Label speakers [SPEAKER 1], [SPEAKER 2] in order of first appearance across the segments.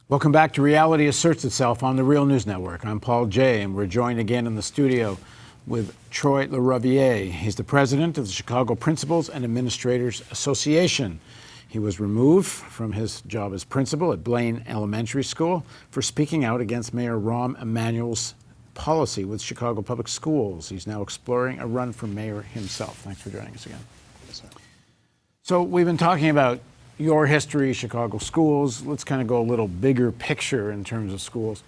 [SPEAKER 1] Welcome back to Reality Asserts Itself on the Real News Network. I'm Paul Jay, and we're joined again in the studio with Troy LaRaviere. He's the president of the Chicago Principals and Administrators Association. He was removed from his job as principal at Blaine Elementary School for speaking out against Mayor Rahm Emmanuel's policy with Chicago Public Schools. He's now exploring a run for mayor himself. Thanks for joining us again.
[SPEAKER 2] Yes, sir.
[SPEAKER 1] So we've been talking about your history, Chicago schools. Let's kind of go a little bigger picture in terms of schools.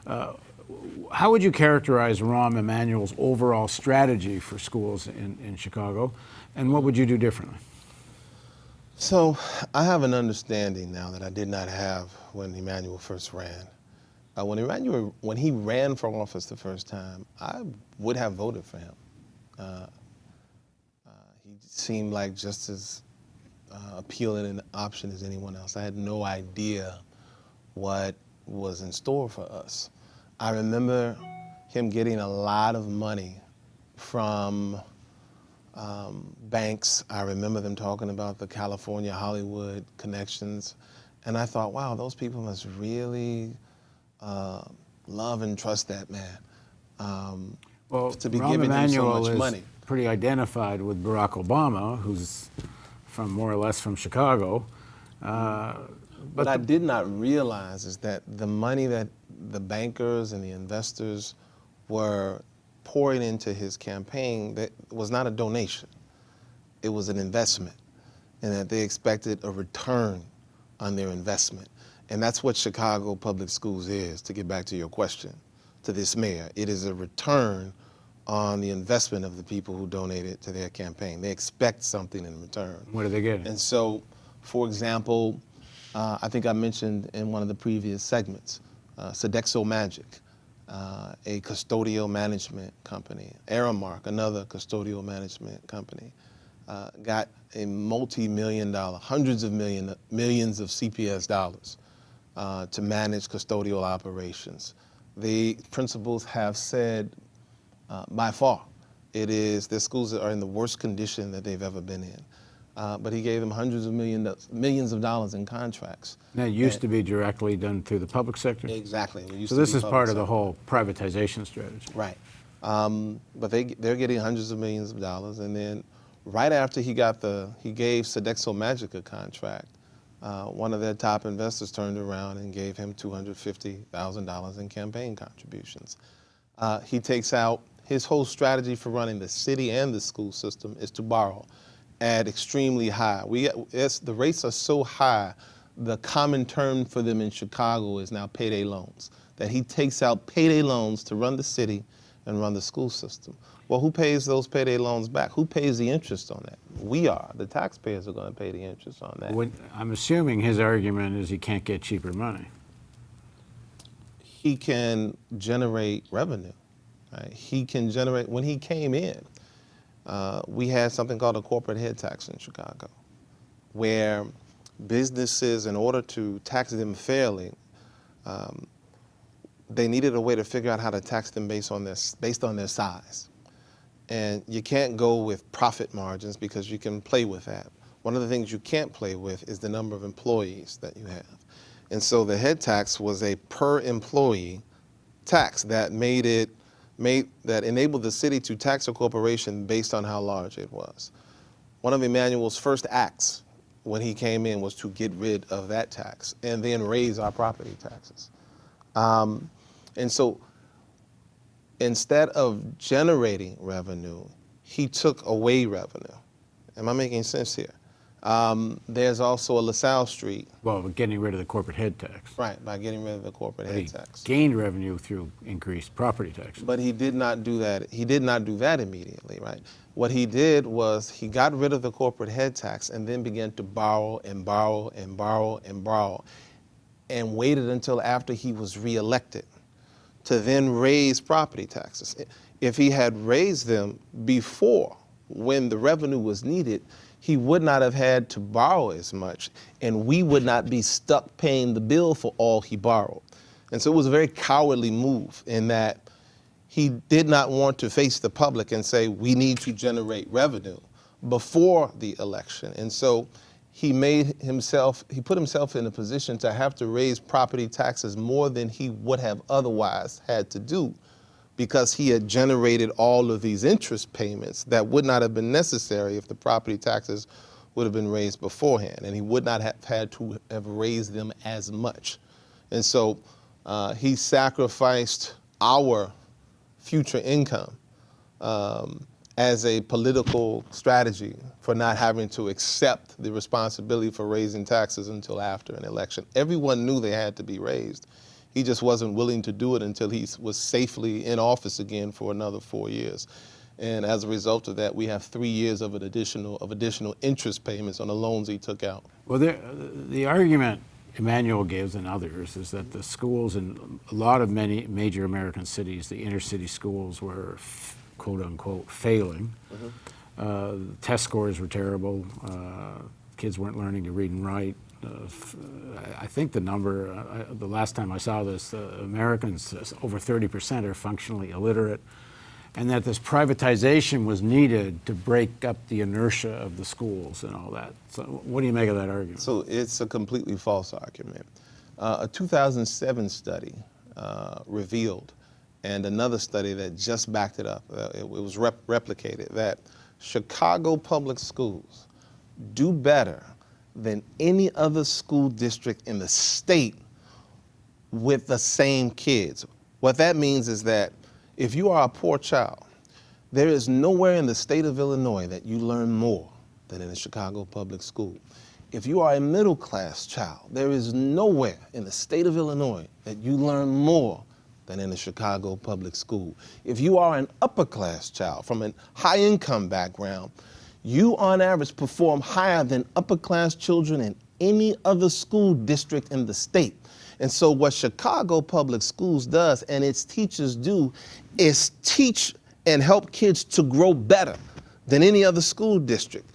[SPEAKER 1] How would you characterize Rahm Emanuel's overall strategy for schools in Chicago, and what would you do differently?
[SPEAKER 2] So I have an understanding now that I did not have when Emmanuel first ran. When he ran for office the first time, I would have voted for him. He seemed like just as appealing an option as anyone else. I had no idea what was in store for us. I remember him getting a lot of money from banks. I remember them talking about the California Hollywood connections. And I thought, wow, those people must really love and trust that man to be
[SPEAKER 1] Rahm
[SPEAKER 2] giving
[SPEAKER 1] Emanuel
[SPEAKER 2] him so much money.
[SPEAKER 1] Pretty identified with Barack Obama, who's from more or less from Chicago.
[SPEAKER 2] What I did not realize is that the money that the bankers and the investors were pouring into his campaign, that was not a donation. It was an investment, and that they expected a return on their investment. And that's what Chicago Public Schools is, to get back to your question, to this mayor. It is a return on the investment of the people who donated to their campaign. They expect something in return.
[SPEAKER 1] What are they getting?
[SPEAKER 2] And so, for example, I think I mentioned in one of the previous segments, Sodexo Magic, a custodial management company. Aramark, another custodial management company, got a multi-million dollar, hundreds of millions of CPS dollars to manage custodial operations. The principals have said, by far, their schools are in the worst condition that they've ever been in. But he gave them hundreds of millions of dollars in contracts.
[SPEAKER 1] That used to be directly done through the public sector?
[SPEAKER 2] Exactly.
[SPEAKER 1] So this is part of the whole privatization strategy.
[SPEAKER 2] Right. But they're getting hundreds of millions of dollars, and then right after he gave Sodexo Magic a contract, one of their top investors turned around and gave him $250,000 in campaign contributions. He takes out his whole strategy for running the city and the school system is to borrow at extremely high. The rates are so high, the common term for them in Chicago is now payday loans, that he takes out payday loans to run the city and run the school system. Well, who pays those payday loans back? Who pays the interest on that? We are. The taxpayers are going to pay the interest on that.
[SPEAKER 1] I'm assuming his argument is he can't get cheaper money.
[SPEAKER 2] He can generate revenue. Right? He can generate, when he came in, we had something called a corporate head tax in Chicago, where businesses, in order to tax them fairly, they needed a way to figure out how to tax them based on their size. And you can't go with profit margins because you can play with that. One of the things you can't play with is the number of employees that you have. And so the head tax was a per employee tax that enabled the city to tax a corporation based on how large it was. One of Emmanuel's first acts when he came in was to get rid of that tax and then raise our property taxes. And so instead of generating revenue, he took away revenue. Am I making sense here? There's also a LaSalle Street.
[SPEAKER 1] Well, getting rid of the corporate head tax.
[SPEAKER 2] Right, by getting rid of the corporate head tax.
[SPEAKER 1] Gained revenue through increased property taxes.
[SPEAKER 2] But he did not do that. He did not do that immediately, right? What he did was he got rid of the corporate head tax and then began to borrow and borrow and borrow and borrow, and waited until after he was reelected to then raise property taxes. If he had raised them before, when the revenue was needed, he would not have had to borrow as much, and we would not be stuck paying the bill for all he borrowed. And so it was a very cowardly move in that he did not want to face the public and say, we need to generate revenue before the election. And so he put himself in a position to have to raise property taxes more than he would have otherwise had to do, because he had generated all of these interest payments that would not have been necessary if the property taxes would have been raised beforehand, and he would not have had to have raised them as much. And so he sacrificed our future income as a political strategy for not having to accept the responsibility for raising taxes until after an election. Everyone knew they had to be raised. He just wasn't willing to do it until he was safely in office again for another 4 years. And as a result of that, we have 3 years of additional interest payments on the loans he took out.
[SPEAKER 1] Well, the argument Emmanuel gives and others is that the schools in a lot of many major American cities, the inner city schools, were quote unquote failing. Test scores were terrible. Kids weren't learning to read and write. I think the number, the last time I saw this, Americans, over 30% are functionally illiterate, and that this privatization was needed to break up the inertia of the schools and all that. So what do you make of that argument?
[SPEAKER 2] So it's a completely false argument. A 2007 study revealed, and another study that just backed it up, it was replicated, that Chicago public schools do better than any other school district in the state with the same kids. What that means is that if you are a poor child, there is nowhere in the state of Illinois that you learn more than in a Chicago public school. If you are a middle class child, there is nowhere in the state of Illinois that you learn more than in a Chicago public school. If you are an upper class child from a high income background, you on average perform higher than upper class children in any other school district in the state. And so what Chicago public schools does, and its teachers do, is teach and help kids to grow better than any other school district.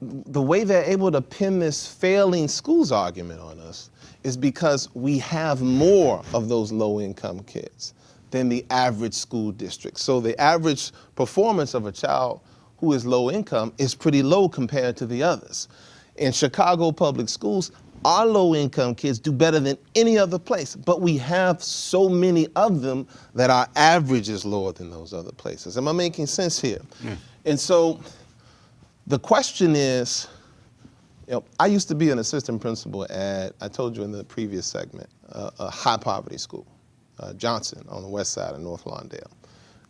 [SPEAKER 2] The way they're able to pin this failing schools argument on us is because we have more of those low-income kids than the average school district. So the average performance of a child who is low income is pretty low compared to the others. In Chicago public schools, our low-income kids do better than any other place, but we have so many of them that our average is lower than those other places. Am I making sense here? Yeah. And so the question is, I used to be an assistant principal at, I told you in the previous segment, a high poverty school, Johnson, on the west side of North Lawndale.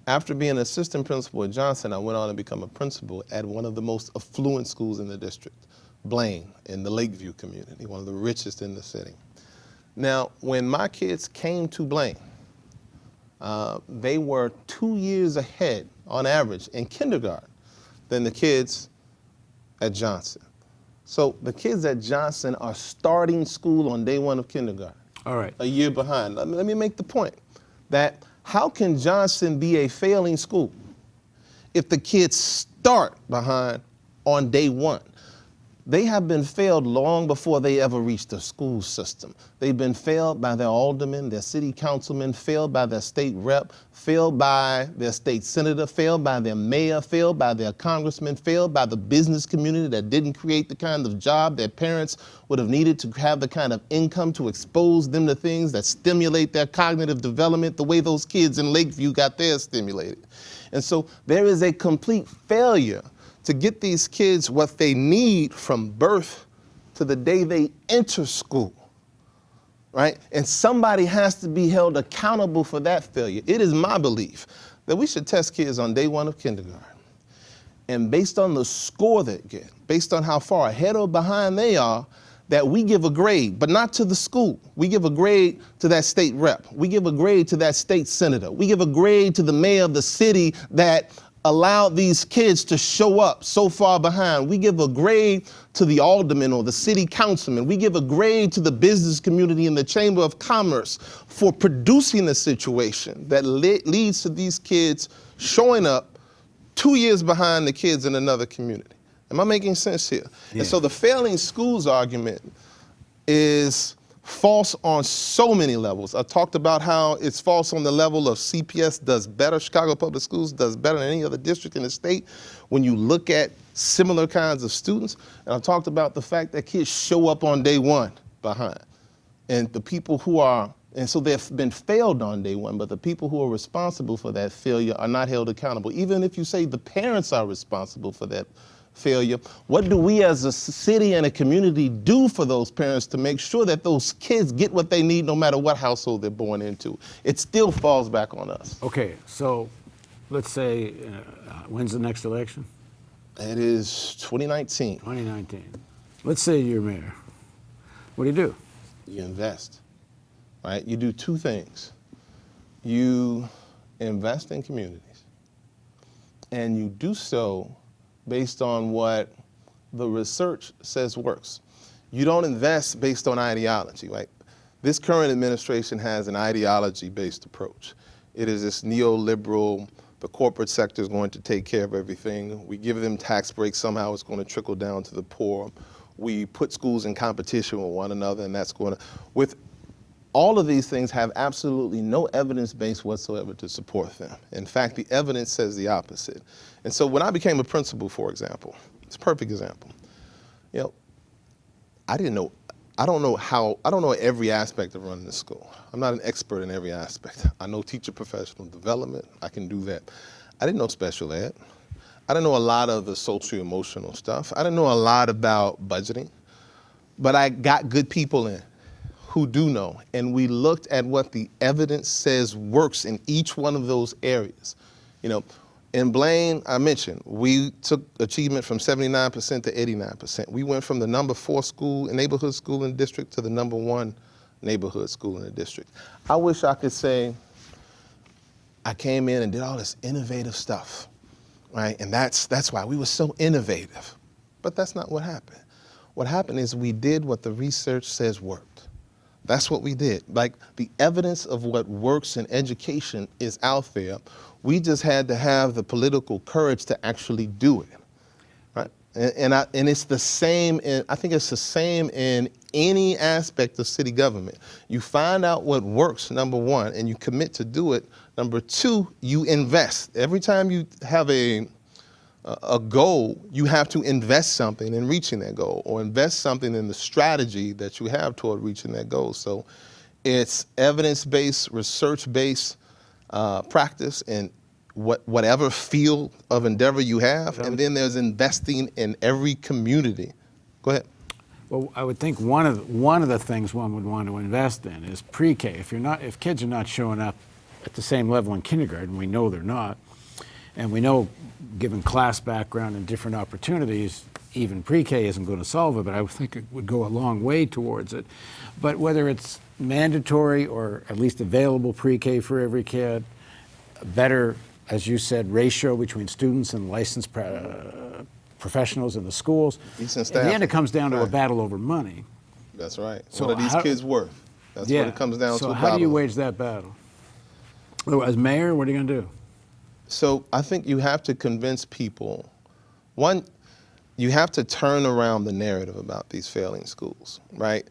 [SPEAKER 2] After being an assistant principal at Johnson, I went on to become a principal at one of the most affluent schools in the district, Blaine, in the Lakeview community, one of the richest in the city. Now, when my kids came to Blaine, they were 2 years ahead, on average, in kindergarten than the kids at Johnson. So the kids at Johnson are starting school on day one of kindergarten.
[SPEAKER 1] All right.
[SPEAKER 2] A year behind. Let me make the point that how can Johnson be a failing school if the kids start behind on day one? They have been failed long before they ever reached the school system. They've been failed by their aldermen, their city councilmen, failed by their state rep, failed by their state senator, failed by their mayor, failed by their congressman, failed by the business community that didn't create the kind of job their parents would have needed to have the kind of income to expose them to things that stimulate their cognitive development the way those kids in Lakeview got theirs stimulated. And so there is a complete failure to get these kids what they need from birth to the day they enter school, right? And somebody has to be held accountable for that failure. It is my belief that we should test kids on day one of kindergarten. And based on the score they get, based on how far ahead or behind they are, that we give a grade, but not to the school. We give a grade to that state rep. We give a grade to that state senator. We give a grade to the mayor of the city that allowed these kids to show up so far behind. We give a grade to the alderman or the city councilman. We give a grade to the business community and the Chamber of Commerce for producing a situation that leads to these kids showing up 2 years behind the kids in another community. Am I making sense here? Yeah. And so the failing schools argument is false on so many levels. I talked about how it's false on the level of CPS does better, Chicago Public Schools does better than any other district in the state when you look at similar kinds of students. And I talked about the fact that kids show up on day one behind. And the people who are, and so they've been failed on day one, but the people who are responsible for that failure are not held accountable. Even if you say the parents are responsible for that failure, what do we as a city and a community do for those parents to make sure that those kids get what they need no matter what household they're born into? It still falls back on us.
[SPEAKER 1] Okay, so let's say, when's the next election?
[SPEAKER 2] It is 2019.
[SPEAKER 1] 2019. Let's say you're mayor. What do?
[SPEAKER 2] You invest, right? You do two things. You invest in communities, and you do so based on what the research says works. You don't invest based on ideology, right? This current administration has an ideology-based approach. It is this neoliberal, the corporate sector is going to take care of everything. We give them tax breaks, somehow it's going to trickle down to the poor. We put schools in competition with one another, and that's going to, with all of these things have absolutely no evidence base whatsoever to support them. In fact, the evidence says the opposite. And so when I became a principal, for example, it's a perfect example. You know, I don't know every aspect of running the school. I'm not an expert in every aspect. I know teacher professional development, I can do that. I didn't know special ed. I didn't know a lot of the socio-emotional stuff. I didn't know a lot about budgeting, but I got good people in who do know, and we looked at what the evidence says works in each one of those areas. You know, in Blaine, I mentioned, we took achievement from 79% to 89%. We went from the number 4 neighborhood school in the district to the number 1 neighborhood school in the district. I wish I could say I came in and did all this innovative stuff, right? And that's why we were so innovative. But that's not what happened. What happened is we did what the research says worked. That's what we did. Like, the evidence of what works in education is out there. We just had to have the political courage to actually do it, right? And it's the same I think it's the same in any aspect of city government. You find out what works, number one, and you commit to do it. Number two, you invest. Every time you have a goal, you have to invest something in reaching that goal, or invest something in the strategy that you have toward reaching that goal. So it's evidence-based, research-based practice in whatever field of endeavor you have, and then there's investing in every community. Go ahead.
[SPEAKER 1] Well, I would think one of the things one would want to invest in is pre-K. If kids are not showing up at the same level in kindergarten, we know they're not, and we know, given class background and different opportunities, even pre-K isn't going to solve it, but I would think it would go a long way towards it. But whether it's mandatory or at least available pre-K for every kid, a better, as you said, ratio between students and licensed professionals in the schools.
[SPEAKER 2] Decent staff.
[SPEAKER 1] In the end, it comes down to a battle over money.
[SPEAKER 2] That's right.
[SPEAKER 1] So
[SPEAKER 2] what are these kids worth? That's what it comes down to.
[SPEAKER 1] So how do you wage that battle? As mayor, what are you going to do?
[SPEAKER 2] So I think you have to convince people. One, you have to turn around the narrative about these failing schools, right?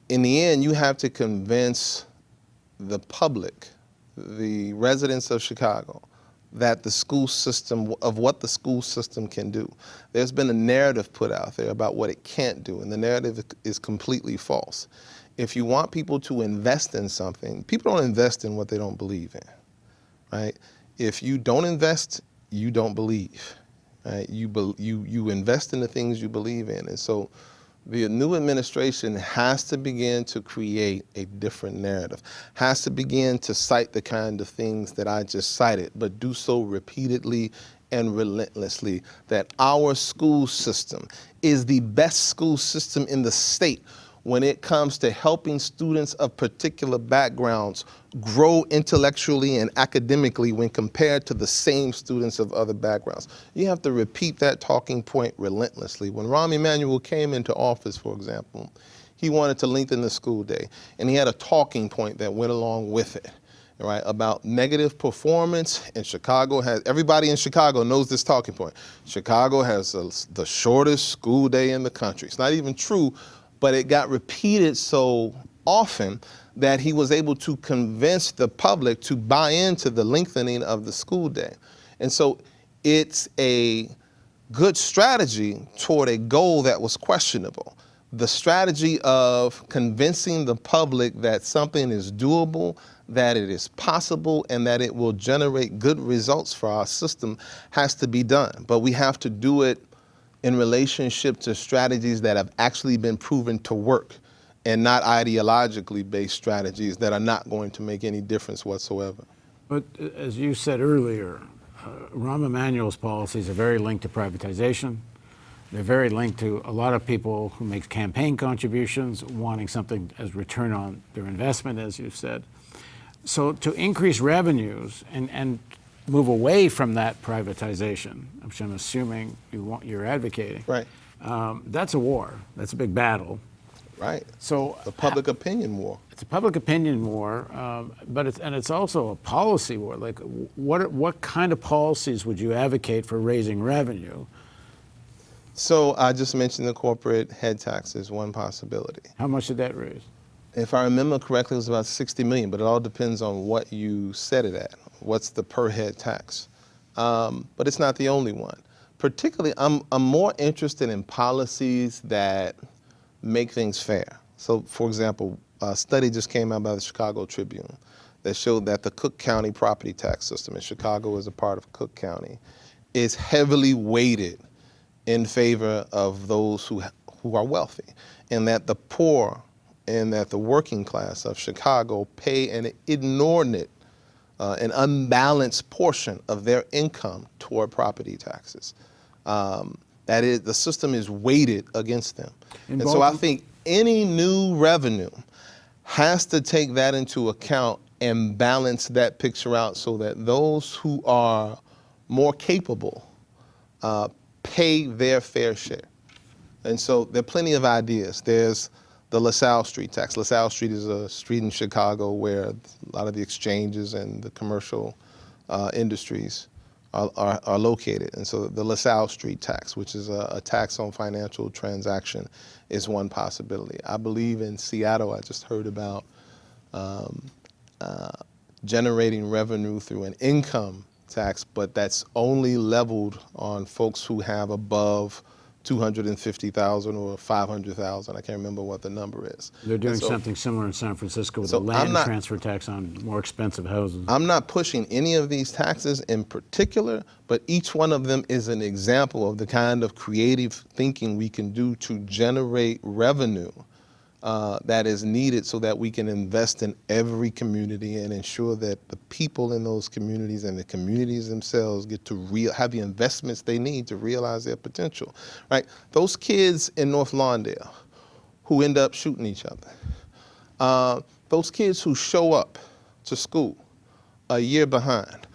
[SPEAKER 2] In the end, you have to convince the public, the residents of Chicago, that the school system, of what the school system can do. There's been a narrative put out there about what it can't do, and the narrative is completely false. If you want people to invest in something, people don't invest in what they don't believe in, right? If you don't invest, you don't believe, right? You invest in the things you believe in. And so the new administration has to begin to create a different narrative, has to begin to cite the kind of things that I just cited, but do so repeatedly and relentlessly, that our school system is the best school system in the state when it comes to helping students of particular backgrounds grow intellectually and academically when compared to the same students of other backgrounds. You have to repeat that talking point relentlessly. When Rahm Emanuel came into office, for example, he wanted to lengthen the school day, and he had a talking point that went along with it, right, about negative performance. And Chicago has, everybody in Chicago knows this talking point. Chicago has the shortest school day in the country. It's not even true but it got repeated so often that he was able to convince the public to buy into the lengthening of the school day. And so it's a good strategy toward a goal that was questionable. The strategy of convincing the public that something is doable, that it is possible, and that it will generate good results for our system has to be done. But we have to do it in relationship to strategies that have actually been proven to work, and not ideologically based strategies that are not going to make any difference whatsoever.
[SPEAKER 1] But as you said earlier, Rahm Emanuel's policies are very linked to privatization. They're very linked to a lot of people who make campaign contributions, wanting something as return on their investment, as you said. So to increase revenues and move away from that privatization, which I'm assuming you're advocating,
[SPEAKER 2] Right.
[SPEAKER 1] That's a war. That's a big battle.
[SPEAKER 2] Right.
[SPEAKER 1] So
[SPEAKER 2] the public opinion war.
[SPEAKER 1] It's a public opinion war, but it's also a policy war. Like, what kind of policies would you advocate for raising revenue?
[SPEAKER 2] So I just mentioned the corporate head tax is one possibility.
[SPEAKER 1] How much did that raise?
[SPEAKER 2] If I remember correctly, it was about 60 million, but it all depends on what you set it at. What's the per head tax? But it's not the only one. Particularly, I'm more interested in policies that make things fair. So, for example, a study just came out by the Chicago Tribune that showed that the Cook County property tax system, and Chicago is a part of Cook County, is heavily weighted in favor of those who are wealthy, and that the poor and that the working class of Chicago pay an inordinate, an unbalanced portion of their income toward property taxes. That is, the system is weighted against them. And so I think any new revenue has to take that into account and balance that picture out so that those who are more capable pay their fair share. And so there are plenty of ideas. There's the LaSalle Street tax. LaSalle Street is a street in Chicago where a lot of the exchanges and the commercial industries are located. And so the LaSalle Street tax, which is a tax on financial transaction, is one possibility. I believe in Seattle, I just heard about generating revenue through an income tax, but that's only leveled on folks who have above 250,000 or 500,000. I can't remember what the number is.
[SPEAKER 1] They're doing something similar in San Francisco with a land transfer tax on more expensive houses.
[SPEAKER 2] I'm not pushing any of these taxes in particular, but each one of them is an example of the kind of creative thinking we can do to generate revenue that is needed so that we can invest in every community and ensure that the people in those communities and the communities themselves get to have the investments they need to realize their potential, right? Those kids in North Lawndale who end up shooting each other, those kids who show up to school a year behind,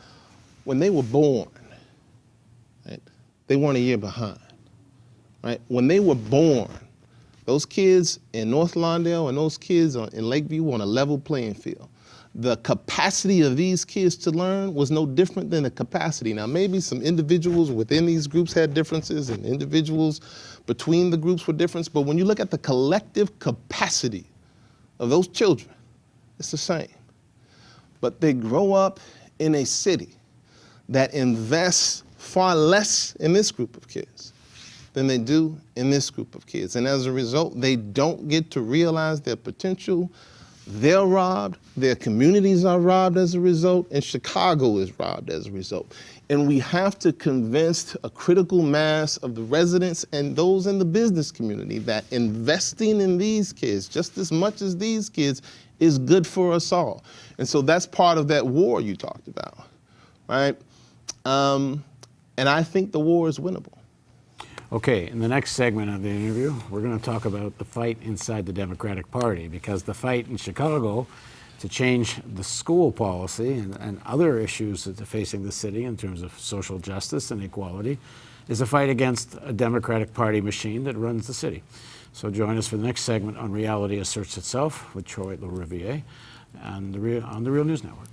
[SPEAKER 2] when they were born, right, they weren't a year behind, right? When they were born, those kids in North Lawndale and those kids in Lakeview were on a level playing field. The capacity of these kids to learn was no different than the capacity. Now, maybe some individuals within these groups had differences and individuals between the groups were different, but when you look at the collective capacity of those children, it's the same. But they grow up in a city that invests far less in this group of kids than they do in this group of kids. And as a result, they don't get to realize their potential. They're robbed, their communities are robbed as a result, and Chicago is robbed as a result. And we have to convince a critical mass of the residents and those in the business community that investing in these kids, just as much as these kids, is good for us all. And so that's part of that war you talked about, right? And I think the war is winnable.
[SPEAKER 1] Okay, in the next segment of the interview, we're going to talk about the fight inside the Democratic Party, because the fight in Chicago to change the school policy and other issues that are facing the city in terms of social justice and equality is a fight against a Democratic Party machine that runs the city. So join us for the next segment on Reality Asserts Itself with Troy LaRaviere on the Real News Network.